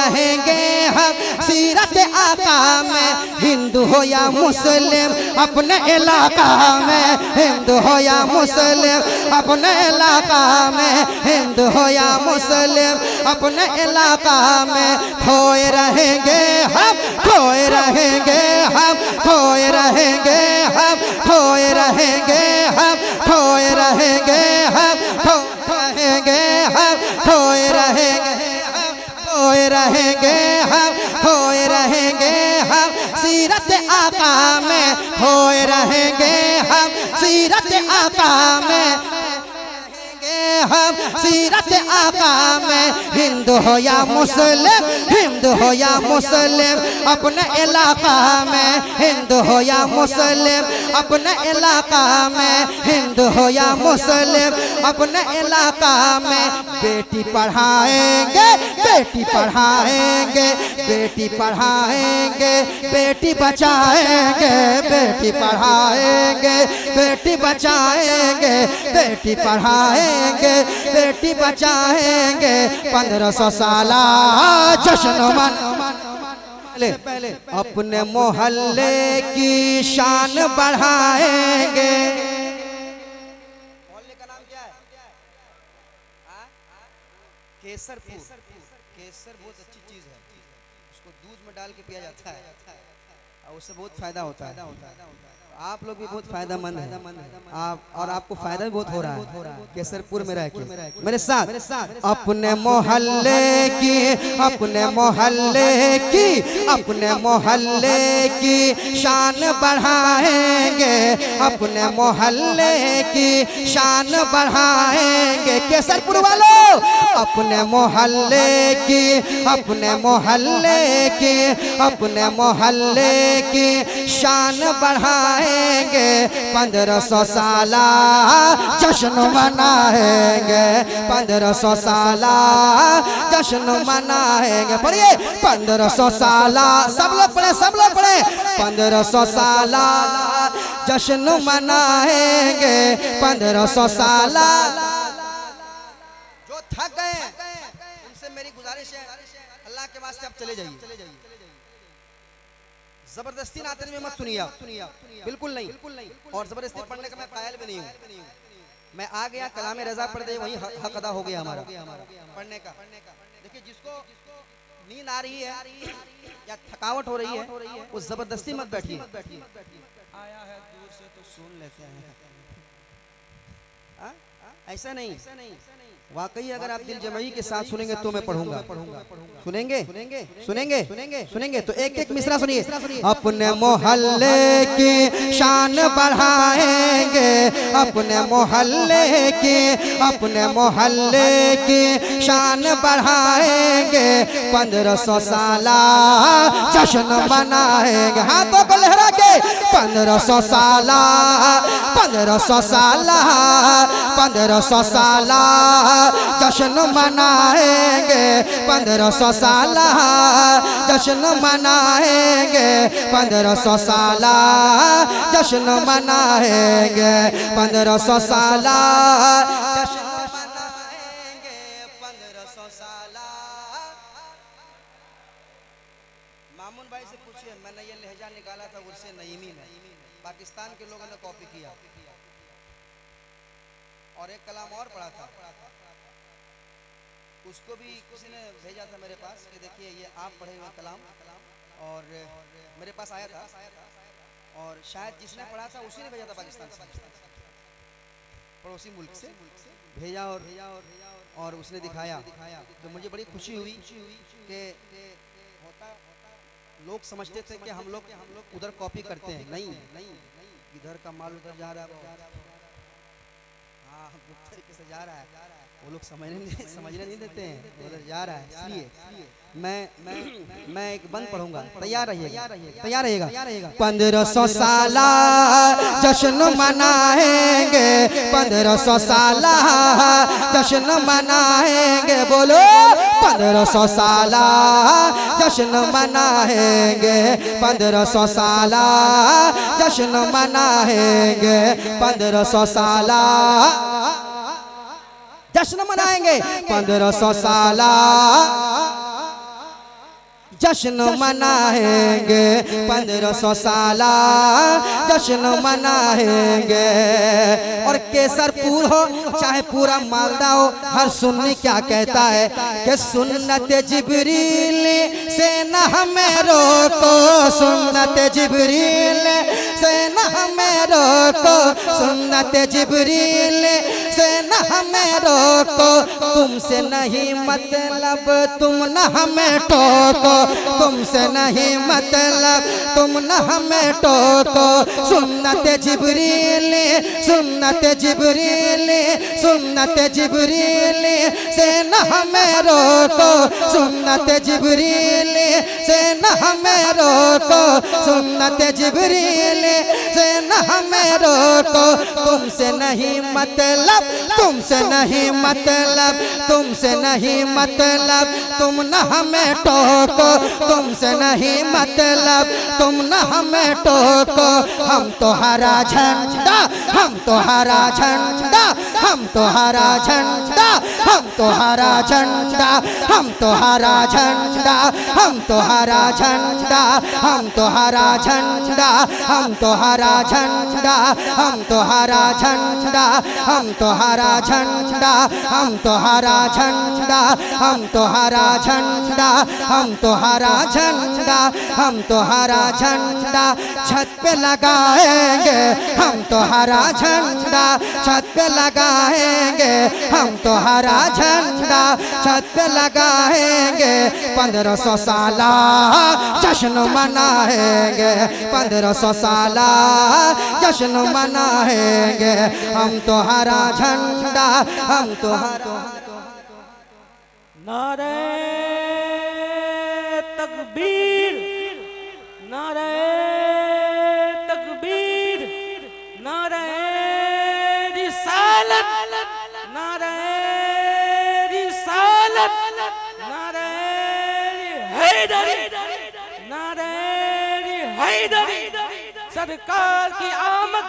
रहेंगे हम सीरत आका में, हिंदू हो या मुस्लिम अपने इलाका में, हिंदू हो या मुस्लिम अपने इलाका में, हिंदू हो या मुस्लिम अपने इलाका में, खोए रहेंगे हम, खोए रहेंगे हम, खोए रहेंगे हम, खोए रहेंगे हम, खोए रहेंगे हम, खोए रहेंगे हम, खोए रहेंगे हम, खोए रहेंगे हम, खोए रहेंगे हम सीरत आका में, खोए रहेंगे हम सीरत आका में, हम सीरत आका में, हिंदू हो या मुस्लिम, हिंदू हो या मुस्लिम अपने इलाका में, हिंदू हो या मुस्लिम अपने इलाका में, हिंदू हो या मुस्लिम अपने इलाका में, बेटी पढ़ाएंगे, बेटी पढ़ाएंगे, बेटी पढ़ाएंगे, बेटी बचाएंगे, बेटी पढ़ाएंगे, बेटी बचाएंगे, बेटी पढ़ाएंगे, बेटी बचाएंगे, 1500 साला जश्न मनाएंगे, पहले अपने मोहल्ले की शान बढ़ाएंगे। मोहल्ले का नाम क्या है? केसरपुर। केसर बहुत अच्छी चीज है, उसको दूध में डाल के पिया जाता है और उससे बहुत फायदा होता है। आप लोग भी बहुत फायदेमंद है, आप और आपको फायदा भी बहुत हो रहा है केसरपुर में रह के। मेरे साथ अपने मोहल्ले की, अपने मोहल्ले की, अपने मोहल्ले की शान बढ़ाएंगे, अपने मोहल्ले की शान बढ़ाएंगे। केसरपुर वालों अपने मोहल्ले की, अपने मोहल्ले की, अपने मोहल्ले की शान बढ़ाएंगे, 1500 साला जश्न मनाएंगे, 1500 साला जश्न मनाएंगे। पढ़िए 1500 साला, सब लोग पढ़े, सब लोग पढ़े, 1500 साला जश्न मनाएंगे, 1500 साला। जो थक गए उनसे मेरी गुजारिश है, अल्लाह के वास्ते आप चले जाइए, जबरदस्ती नाते में मत सुनिए आप, बिल्कुल नहीं, और जबरदस्ती पढ़ने का मैं कायल भी नहीं हूँ। मैं आ गया कलाम रजा पढ़ दे, वही हक अदा हो गया हमारा पढ़ने का। देखिए जिसको नींद आ रही है या थकावट हो रही है वो जबरदस्ती मत बैठिए, आया है दूर से तो सुन लेते हैं, ऐसा नहीं। वाकई अगर आप दिल जमाई के साथ सुनेंगे तो मैं पढ़ूंगा, सुनेंगे सुनेंगे सुनेंगे तो एक एक मिसरा सुनिए। अपने मोहल्ले की शान बढ़ाएंगे, अपने मोहल्ले की, अपने मोहल्ले की शान बढ़ाएंगे, 1500 साला जश्न मनाएंगे। हाथों को लहरा के 1500 साला, 1500 साला, 1500 साला जश्न मनाएंगे, 1500 साला जश्न मनाएंगे, 1500 साला जश्न मनाएंगे, 1500 साला जश्न मनाएंगे, 1500 साला। मामून भाई से पूछिए, मैंने ये लहजा निकाला था उर्से नईमी में, पाकिस्तान के लोगों ने कॉपी किया, और एक कलाम और पढ़ा था, उसको भी किसी ने भेजा था मेरे पास कि देखिए ये आप पढ़े हुए कलाम, और मेरे पास आया था, और शायद जिसने पढ़ा था उसी ने भेजा था पाकिस्तान से, पड़ोसी मुल्क से भेजा, और उसने दिखाया तो मुझे बड़ी खुशी हुई कि होता लोग समझते थे कि हम लोग उधर कॉपी करते हैं, नहीं, इधर का माल उधर जा रहा है, हाँ तरीके से जा रहा है, वो लोग समझने नहीं देते हैं, उधर जा रहा है। इसलिए मैं एक बंद पढ़ूंगा, तैयार रहिएगा, तैयार रहिएगा। 1500 साला जश्न मनाएंगे, 1500 साला जश्न मनाएंगे, बोलो 1500 साला जश्न मनाएंगे, 1500 साला जश्न मनाएंगे, 1500 साला जश्न मनाएंगे, 1500 साला जश्न मनाएंगे 1500 साला जश्न मनाएंगे। और केसरपुर हो चाहे पूरा मालदा हो, हर सुन्नी क्या कहता है कि सुन्नत जिब्रील से न हमें रोको, सुन्नत जिब्रील से न हमें रोको, सुन्नत जिब्रील से न हमें रोको। तुमसे नहीं मतलब तुम न हमें टोको, तुमसे नहीं मतलब तुम न हमें टोको। सुन्नत जिब्रील, सुन्नत जिब्रील, सुन्नत जिब्रील से न हमें रोको, सुन्नत जिब्रील से न हमें रोको, सुन्नत जिब्रील से न हमें रोको। तुमसे नहीं मतलब, तुमसे नहीं मतलब, तुमसे नहीं मतलब तुम न हमें टोको, तुमसे नहीं मतलब तुम न हमें टोको। हम तो हरा झंडा, हम तो हरा झंडा, हम तो हरा झंडा, हम तो हरा झंडा, हम तो हरा झंडा, हम तो हरा झंडा, हम तो हरा झंडा, हम तो हरा झंडा, हम तो हरा झंडा, हम तो हरा झंडा, हम तो हरा झंडा, हम तो हरा झंडा, हम तो हरा झंडा, हम तो हरा झंडा छत पे लगाएंगे, हम तो हरा झंडा छत पे लगाएंगे, हम तो हरा झंडा छत पे लगाएंगे। 1500 साला जश्न मनाएंगे, 1500 साला जश्न मनाएंगे। हम तो हरा झंडा, हम तो हरा। नारे तकबीर, नारे तकबीर, नारे रिसालत, नारे रिसालत, नारे हैदरी, नारे हैदरी। सरकार की आमद,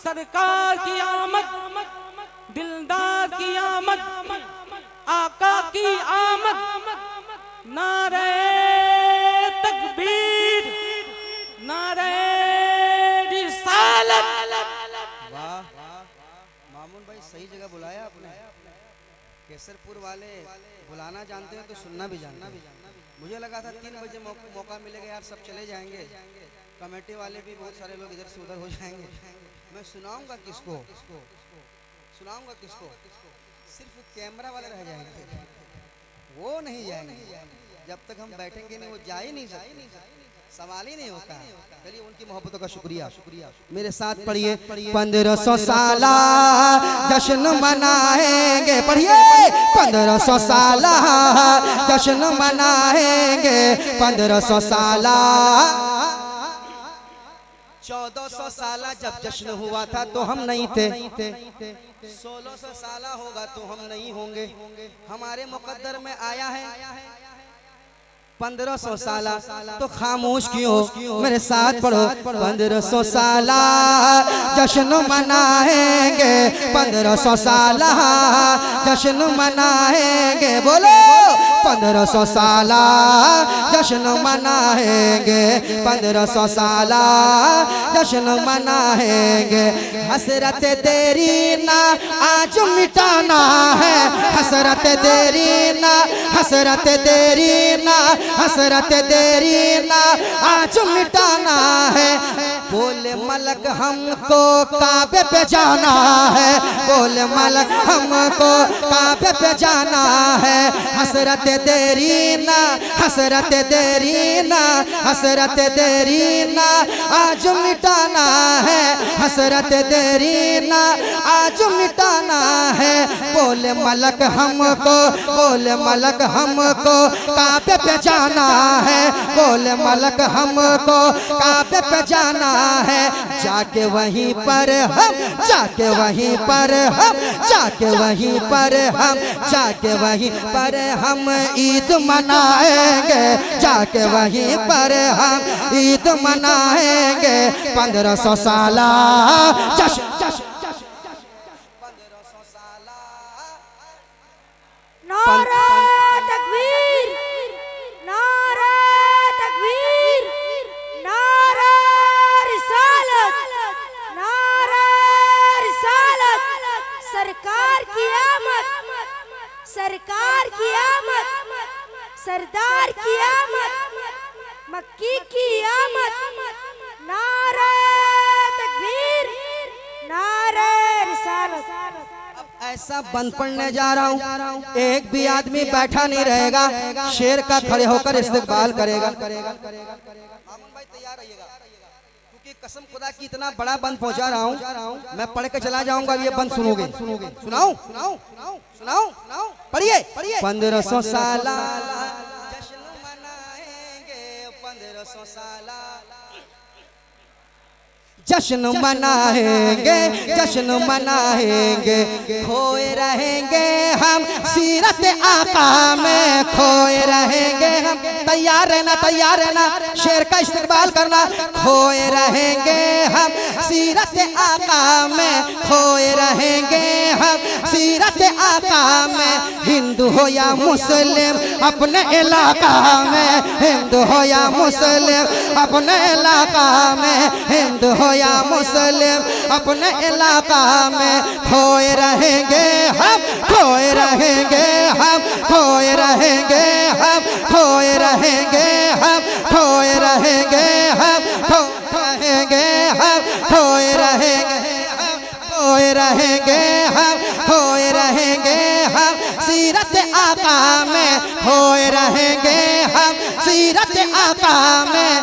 सरकार की आमद, दिलदार की आमद, आका की आमद। नारे तकबीर, नारे रिसालत। वाह मामून भाई, सही जगह बुलाया आपने। केसरपुर वाले बुलाना जानते हैं तो सुनना भी जानते हैं। मुझे लगा था 3 बजे मौका मिलेगा यार, सब चले जाएंगे, कमेटी वाले भी बहुत सारे लोग इधर से उधर हो जाएंगे। मैं सुनाऊंगा किसको, सुनाऊंगा किसको? सिर्फ कैमरा वाले रह जाएंगे, वो नहीं जाएंगे। जब तक हम बैठेंगे नहीं वो जा ही नहीं सकते, सवाल ही नहीं होता। चलिए उनकी मोहब्बतों का शुक्रिया, शुक्रिया। मेरे साथ पढ़िए 1500 साला जश्न मनाएंगे, पढ़िए 1500 साला जश्न मनाएंगे, 1500 साला। 1400 साला जब जश्न हुआ था तो हम नहीं थे, 1600 साला होगा तो हम नहीं होंगे। हमारे मुकद्दर में आया है 1500 साला, तो खामोश क्यों हो? मेरे साथ पढ़ो 1500 साला जश्न मनाएंगे, 1500 साला जश्न मनाएंगे। बोलो 1500 साला जश्न मनाएंगे, 1500 साला जश्न मनाएंगे। हसरत तेरी ना आज मिटाना है, हसरत तेरी ना, हसरत तेरी ना, हसरत तेरी ना आज मिटाना है। बोले मलक हमको काबे पे जाना है, बोले मलक हमको काबे पे जाना है। हसरत तेरी ना, हसरत तेरी ना, हसरत तेरी ना आज मिटाना है, हसरत तेरी ना आज मिटाना है। बोले मलक हमको, बोले मलक हमको काबे पे जाना है, बोले मलक हमको काबे पे जाना है। जाके वहीं पर हम, जाके वहीं पर हम, जाके वहीं पर हम, जाके वहीं पर हम ईद मनाएंगे, जाके वहीं पर हम ईद मनाएंगे। 1500 साला जश्न, 1500 साला। नारे तकबीर, नारे सरदार की आमद, मक्की की आमद, नारे तकबीर, नारे रिसालत। ऐसा बंद पढ़ने जा रहा हूँ, एक भी आदमी बैठा नहीं रहेगा, शेर का खड़े होकर इस्तेकबाल करेगा। मामून भाई तैयार रहिएगा, क्योंकि कसम खुदा की इतना बड़ा बंद पहुंचा रहा हूँ, मैं पढ़ के चला जाऊंगा, ये बंद सुनोगे। सुनाऊं? सुनाऊं? पढ़िए। 1500 साल जश्न मनाएंगे, 1500 साल जश्न मनाएंगे, जश्न मनाएंगे, खोए रहेंगे हम सीरत आका में, खोए रहेंगे हम। तैयार रहना, शेर का इस्तेकबाल करना। खोए रहेंगे हम सीरत आका में, खोए रहेंगे हम सीरत आका में। हिंदू हो या मुस्लिम अपने इलाका में, हिंदू हो या मुस्लिम अपने इलाका में, हिंदू हो या मुस्लिम अपने इलाका में। खोए रहेंगे हम, खोए रहेंगे हम, खोए रहेंगे हम, खोए रहेंगे हम, खोए रहेंगे हम, खोए रहेंगे हम, खोए रहेंगे हम, खोए रहेंगे हम, खोए रहेंगे हम सीरत आका में, खोए रहेंगे हम सीरत आका में,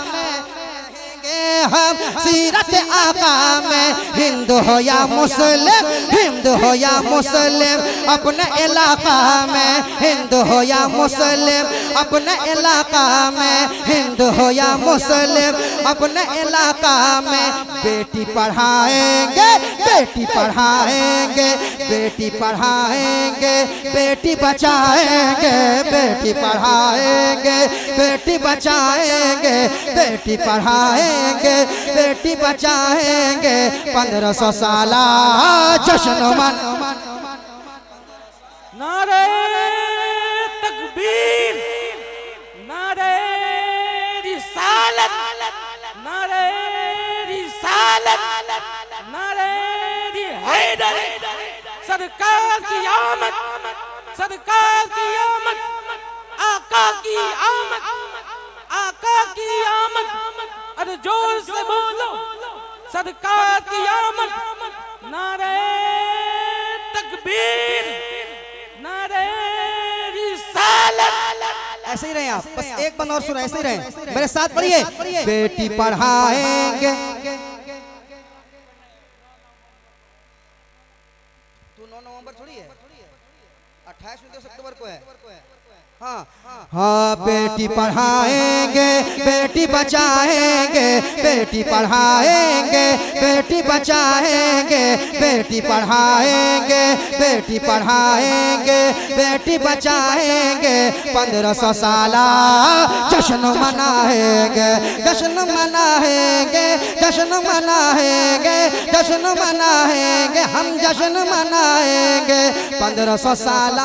हम सीरत आका में। हिंदू हो या मुस्लिम, हिंदू हो या मुस्लिम अपने इलाका में, हिंदू हो या मुस्लिम अपने इलाका में, हिंदू हो या मुस्लिम अपने इलाका में। बेटी पढ़ाएंगे, बेटी पढ़ाएंगे, बेटी पढ़ाएंगे, बेटी बचाएंगे, बेटी पढ़ाएंगे, बेटी बचाएंगे, बेटी पढ़ाएंगे, बेटी बचाएंगे। 1500 साल जश्न मन। नारे तकबीर, नारे रिसालत, नारे रिसालत, नारे हैदरी। सरकार की आमद, सरकार की आमद, आका की आमद, आका की आमद। अरे जोर से बोलो, सरकार की आमद। नारे तकबीर, नारे रिसालत। ऐसे ही रहे आप, बस एक बंद और सुना, ऐसे ही रहे, मेरे साथ पढ़िए। बेटी पढ़ाएंगे, तू 9 नवंबर थोड़ी है, 28 अक्टूबर को है। हाँ, बेटी पढ़ाएंगे, बेटी बचाएंगे, बेटी पढ़ाएंगे, बेटी बचाएंगे, बेटी पढ़ाएंगे, बेटी पढ़ाएंगे, बेटी बचाएंगे। 1500 साल जश्न मनाएंगे, जश्न मनाएंगे, जश्न मनाएंगे, जश्न मनाएंगे, हम जश्न मनाएंगे। 1500 साल,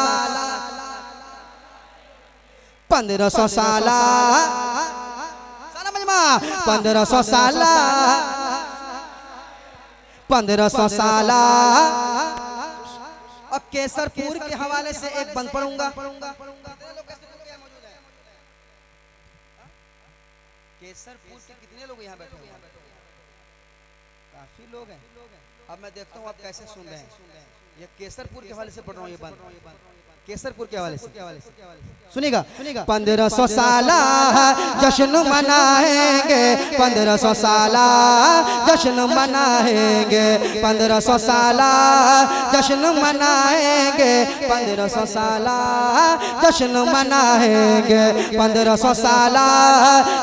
1500 साल, सारा मजमा। 1500 साल, 1500 साल। अब केसरपुर के हवाले से एक बंद पढ़ूंगा। केसरपुर के कितने लोग यहाँ बैठे हुए हैं? काफी लोग हैं। अब मैं देखता हूँ आप कैसे सुन रहे हैं। ये केसरपुर के हवाले से पढ़ रहा हूँ, ये बंद केसरपुर के हवाले से सुनिएगा। 1500 साल जश्न मनाएंगे, 1500 साल जश्न मनाएंगे, 1500 साल जश्न मनाएंगे, 1500 साल जश्न मनाएंगे, 1500 साल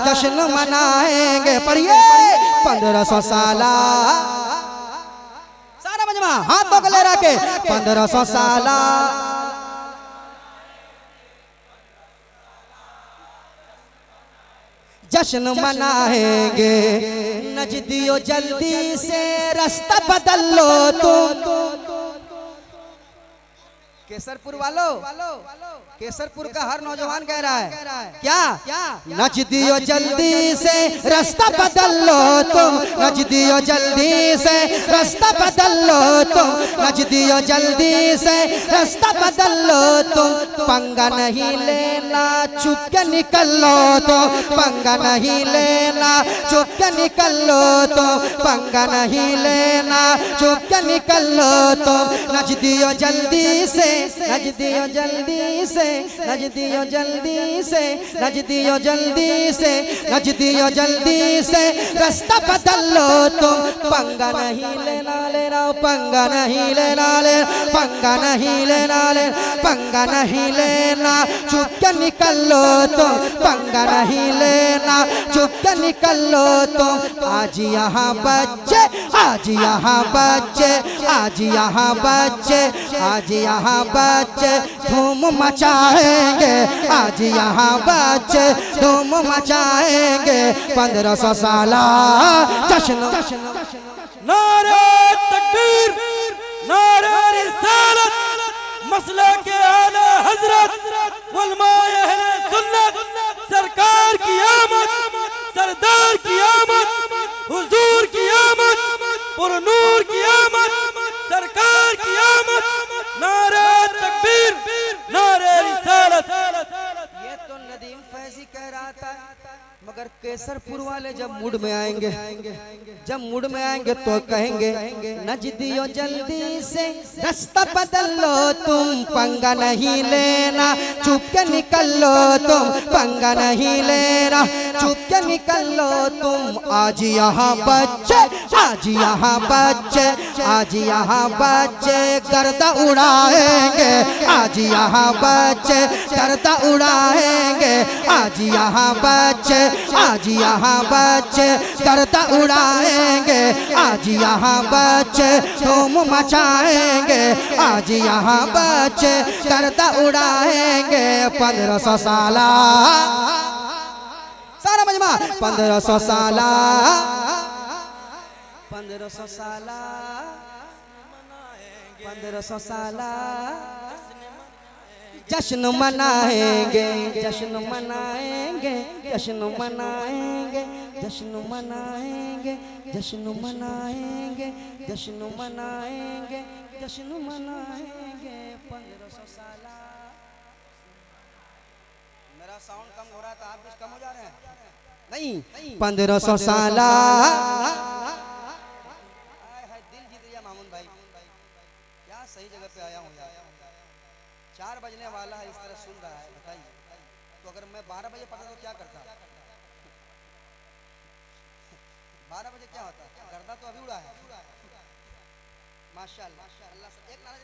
जश्न मनाएंगे। पढ़िए 1500 साल, सारा मजमा हाथ तो गले रखे। 1500 साल जश्न मनाएंगे। नजदियो जल्दी से रास्ता बदल लो तुम, केसरपुर वालों, केसरपुर का हर नौजवान कह रहा है क्या? नच दियो जल्दी से रास्ता बदल लो तुम, नच दियो जल्दी से रास्ता बदल लो तुम, नच दियो जल्दी से रास्ता बदल लो तुम। पंगा नहीं लेना चुप के निकल लो तुम, पंगा नहीं लेना चुप के निकल लो तुम, पंगा नहीं लेना चुप के निकल लो तुम। नच दियो जल्दी से, नच दियो जल्दी से, नच दियो जल्दी से, नच दियो जल्दी से, नच दियो जल्दी से रास्ता बदल लो तुम। पंगा नहीं लेना लेना, पंगा नहीं लेना ले, पंगा नहीं लेना ले, पंगा नहीं लेना चुप के निकल लो तुम, पंगा नहीं लेना चुप के निकल लो तुम। आज यहाँ बच्चे, आज यहाँ बच्चे, आज यहाँ बच्चे, आज यहाँ बच्चे धूम मचाएंगे, आज यहाँ बच्चे धूम मचाएंगे। 1500 साला जश्न। नारे तकबीर, नारे रिसालत, मसले के आला हजरत उलमाए अहले सुन्नत, सरकार की आमद, सरदार की आमद, हुजूर की आमद, पुरनूर की आमद, सरकार की आमद। नारे तकबीर, नारे रिसालत। ये तो नदीम फैजी कह रहा था, मगर केसरपुर वाले जब मूड में आएंगे, जब मूड में आएंगे तो कहेंगे नच दियो जल्दी से रास्ता बदल लो तुम, पंगा नहीं लेना चुप के निकल लो तुम, पंगा नहीं लेना चुप के निकल लो तुम। आज यहाँ बच्चे, आज यहाँ बच्चे, आज यहाँ बच्चे गर्दा उड़ाएंगे, आज यहाँ बच्चे गर्दा उड़ाएंगे, आज यहाँ बच्चे, आज यहाँ बच्चे गर्दा उड़ाएंगे, आज यहाँ बच्चे धूम मचाएंगे, आज यहाँ बच्चे गर्दा उड़ाएंगे। 1500 साला सारा मजमा, 1500 साला, 1500 साला, 1500 साला जश्न मनाएंगे, जश्न मनाएंगे, जश्न मनाएंगे, जश्न मनाएंगे, जश्न मनाएंगे, जश्न मनाएंगे, जश्न मनाएंगे। 1500 साला। मेरा साउंड कम हो रहा था, आप कुछ कम हो जा रहे हैं? नहीं, 1500 साला। दिल जीत लिया मामून भाई, क्या सही जगह पे आया हूँ यार। 4 बजने वाला है, इस तरह सुन रहा है, बताइए। तो अगर मैं 12 बजे पढ़ता तो क्या करता? 12 बजे क्या होता? गर्दा तो अभी उड़ा है। माशाअल्लाह, अल्लाह से एक नारा।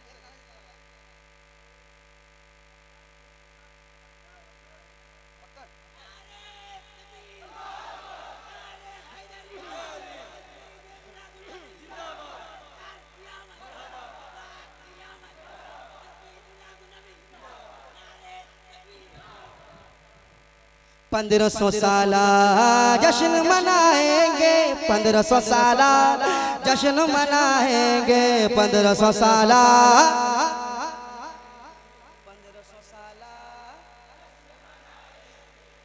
पंद्रह 1500 साला जश्न मनाएंगे, 1500 साला जश्न मनाएंगे, 1500 साला।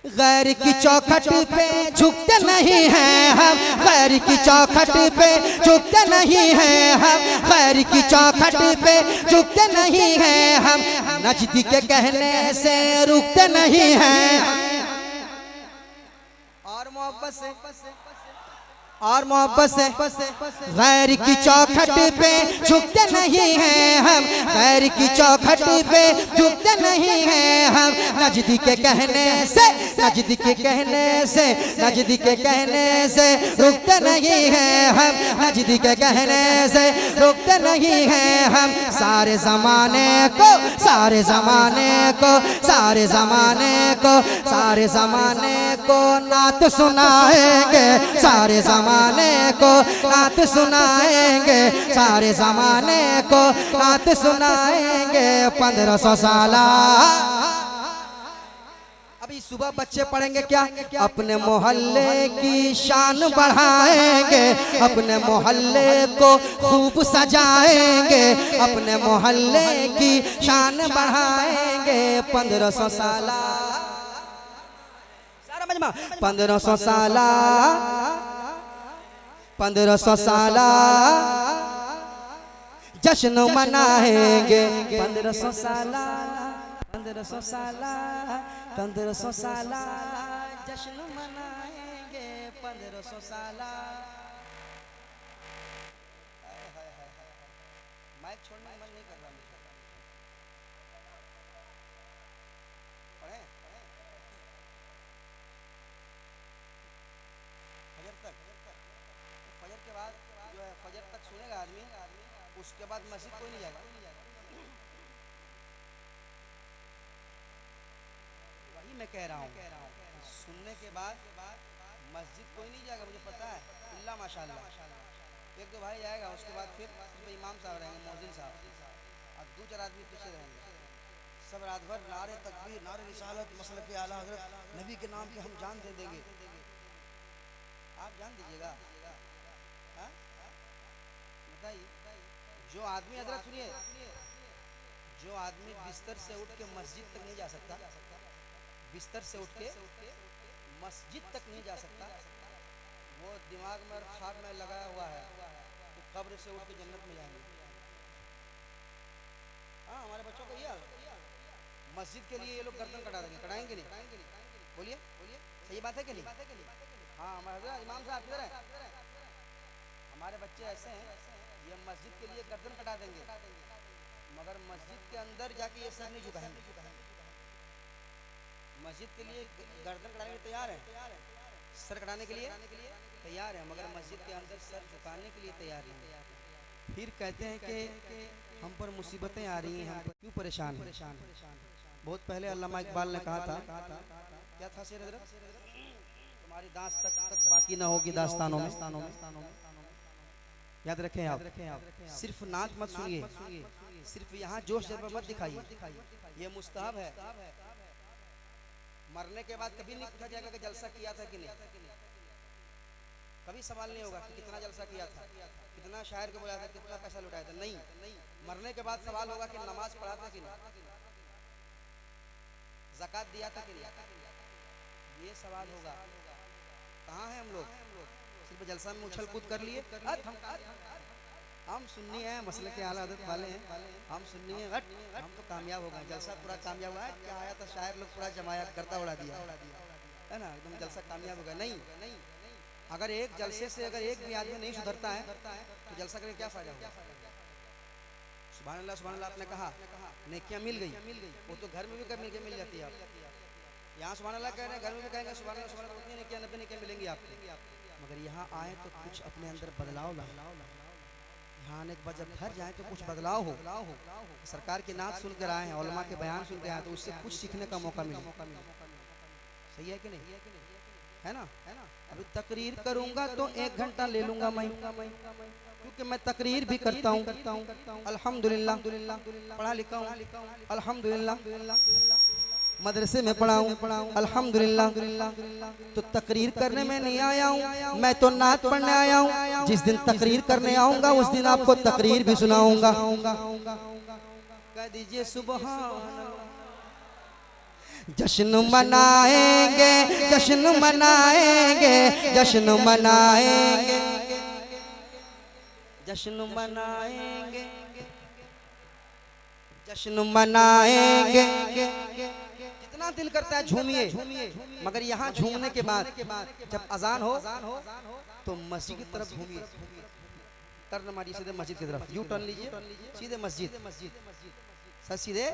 गैर की चौखट पे झुकते नहीं हैं हम, गैर की चौखट पे झुकते नहीं हैं हम, गैर की चौखट पे झुकते नहीं हैं हम, नजदीक के कहने से रुकते नहीं हैं। और मोहब्बत से, और मोहब्बत से, गैर की चौखट पे झुकते नहीं हैं हम, गैर की चौखट पे झुकते नहीं हैं हम, नजदीक के कहने से, नजदीक के कहने से, नजदीक के कहने से रुकते नहीं हैं हम, नजदीक के कहने से रुकते नहीं हैं हम। सारे जमाने को, सारे जमाने को, सारे जमाने को, सारे जमाने को नात सुनाएंगे, सारे जमाने को नात सुनाएंगे, सारे जमाने को नात सुनाएंगे। 1500 साला। अभी सुबह बच्चे पढ़ेंगे क्या? अपने मोहल्ले की शान बढ़ाएंगे, अपने मोहल्ले को खूब सजाएंगे, अपने मोहल्ले की शान बढ़ाएंगे। 1500 साल 1500 साल 1500 साल जश्न मनाएंगे। 1500 साल 1500 साल 1500 साल जश्न मनाएंगे। 1500 साल। माइक छोड़ने का मन नहीं कर रहा मुझे। पढ़े फजर तक, फजर के बाद जो है फजर तक सुनेगा आदमी, उसके बाद मस्जिद कोई नहीं जाएगा। वही मैं कह रहा हूँ, सुनने के बाद मस्जिद कोई नहीं जाएगा, मुझे पता है। इल्ला माशाअल्लाह 1-2 भाई जाएगा, उसके बाद फिर इमाम साहब रहेंगे, मौजिन साहब, और 2-4 आदमी पीछे रहेंगे। सब रात भर नारे तकबीर, नारे रिसालत, मसलक आला हज़रत नबी के नाम पे हम जान दे देंगे। आप जान दीजिएगा? बताइए। जो आदमी हज़रत सुनिए, जो आदमी बिस्तर से उठ के मस्जिद तक नहीं जा सकता, बिस्तर से उठ के मस्जिद तक नहीं जा सकता, वो दिमाग में और ख्वाब में लगाया हुआ है कि कब्र से उठ के जन्नत में जाएंगे। हाँ, हमारे बच्चों को ये हाल है। मस्जिद के लिए ये लोग गर्दन कटा देंगे, कटाएंगे नहीं? बोलिए, सही बात है कि नहीं? हाँ, हमारे इमाम साहब किधर है? हमारे बच्चे ऐसे हैं, ये मस्जिद के लिए गर्दन कटा देंगे, मगर मस्जिद के अंदर जाके ये सर नहीं झुकाएंगे। मस्जिद के लिए गर्दन कटाने के लिए तैयार है, सर कटाने के लिए तैयार है, मगर मस्जिद के अंदर सर झुकाने के लिए तैयार नहीं। फिर कहते हैं कि हम पर मुसीबतें आ रही हैं, हम पर क्यों परेशान हैं? बहुत पहले अल्लामा इकबाल ने कहा था, क्या था शेर हज़रत? तुम्हारी दांत तक बाकी ना होगी दास्तानों में। याद रखें आप, सिर्फ नात मत सुनिए, सिर्फ यहाँ जोश जज्बा मत दिखाइए, ये मुस्तहब है। मरने के बाद कभी नहीं पूछा जाएगा कि जलसा किया था कि नहीं, कभी सवाल नहीं होगा कि कितना जलसा किया था, कितना शायर को बोला था, कितना पैसा लुटाया था। नहीं, मरने के बाद सवाल होगा कि नमाज पढ़ा था कि नहीं, ज़कात दिया था कि नहीं, ये सवाल होगा। कहाँ है हम लोग? सिर्फ जलसा में उछल कूद कर लिए। हम सुन्नी हैं, मसले के आला आदत वाले हैं, हम सुन्नी हैं, हम तो कामयाब हो गए, जलसा पूरा कामयाब हुआ है। क्या आया था शायर लोग पूरा जमाया करता उड़ा दिया है ना, एकदम जलसा कामयाब हो गया। नहीं, अगर एक जलसे से अगर एक भी आदमी नहीं सुधरता है तो जलसा करके क्या फायदा होगा? सुभान अल्लाह आपने कहा, नेकियां मिल गई, वो तो घर में भी करने के मिल जाती है। आप यहाँ सुभान अल्लाह कह रहे हैं, घर में भी कहेंगे सुभान अल्लाह, उतनी नेकियां 90 नेकियां मिलेंगी आपको, मगर यहाँ आए तो कुछ अपने अंदर बदलाव लाओ। यहाँ आने के बाद जब घर जाए तो कुछ बदलाव हो। सरकार की नात सुनकर आए हैं, उलमा के बयान सुन के आए, तो उससे कुछ सीखने का मौका मिले। सही है कि नहीं? है ना? अभी तकरीर करूंगा तो 1 घंटा ले लूंगा मैं, क्योंकि मैं तकरीर भी करता हूँ। अल्हम्दुलिल्लाह पढ़ा लिखा हूँ, अल्हम्दुलिल्लाह मदरसे में पढ़ा हूँ, अल्हम्दुलिल्लाह। तो तकरीर करने में नहीं आया हूँ, मैं तो नात पढ़ने आया हूँ। जिस दिन तकरीर करने आऊंगा उस दिन आपको तकरीर भी सुनाऊंगा। कह दीजिए सुबहान। जश्न मनाएंगे, जश्न मनाएंगे, जश्न मनाएंगे, जश्न मनाएंगे, जश्न मनाएंगे। जितना दिल करता है झूमिए, मगर यहाँ झूमने के बाद जब अजान हो तो मस्जिद की तरफ घूमिए, टर्न मारिए सीधे मस्जिद की तरफ, यू टर्न लीजिए, सीधे मस्जिद, सीधे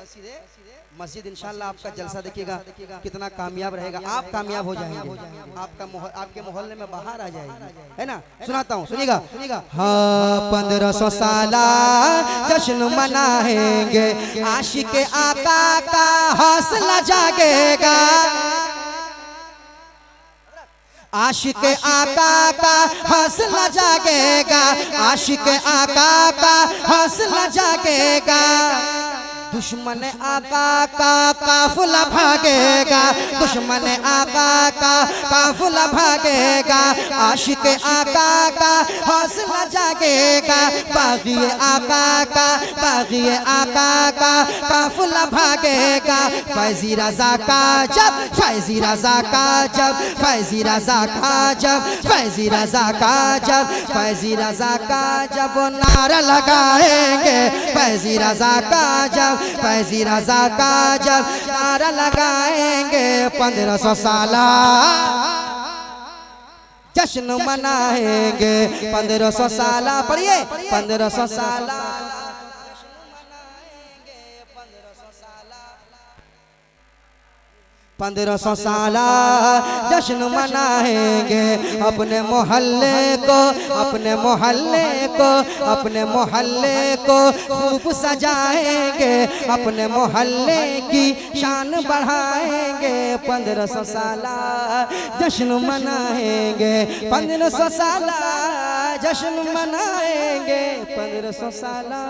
मस्जिद। इंशाल्लाह आपका जलसा देखिएगा कितना कामयाब रहेगा, आप कामयाब हो जाएंगे, आपके मोहल्ले में बाहर आ जाएगी, है ना? सुनाता हूँ, सुनिएगा। हाँ, 1500 साल जश्न मनाएंगे, आशिक आका का हौसला जागेगा, आशिक आका का हौसला जागेगा, आशिक आका का हौसला जागेगा। दुश्मन आका का काफिला भागेगा, दुश्मन आका का काफिला भागेगा, आशिक आका का हौसला जागेगा, बागी आका का बागी आका का काफिला भागेगा। फैजी रज़ा का जब फैजी रज़ा का जब फैजी रज़ा का जब फैजी रज़ा का जब फैजी रज़ा का जब नारा लगाएंगे, फैजी रज़ा का जब फैजी रज़ा का जब नारा लगाएंगे। 1500 साला जश्न मनाएंगे, 1500 साला पढ़िए 1500 साला 1500 साला जश्न मनाएंगे। अपने मोहल्ले को अपने मोहल्ले को अपने मोहल्ले को खूब सजाएंगे, अपने मोहल्ले की शान बढ़ाएंगे। 1500 साला जश्न मनाएंगे, 1500 साला जश्न मनाएंगे, 1500 साला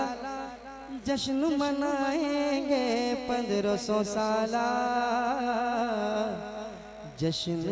जश्न मनाएंगे, 1500 साला जश्न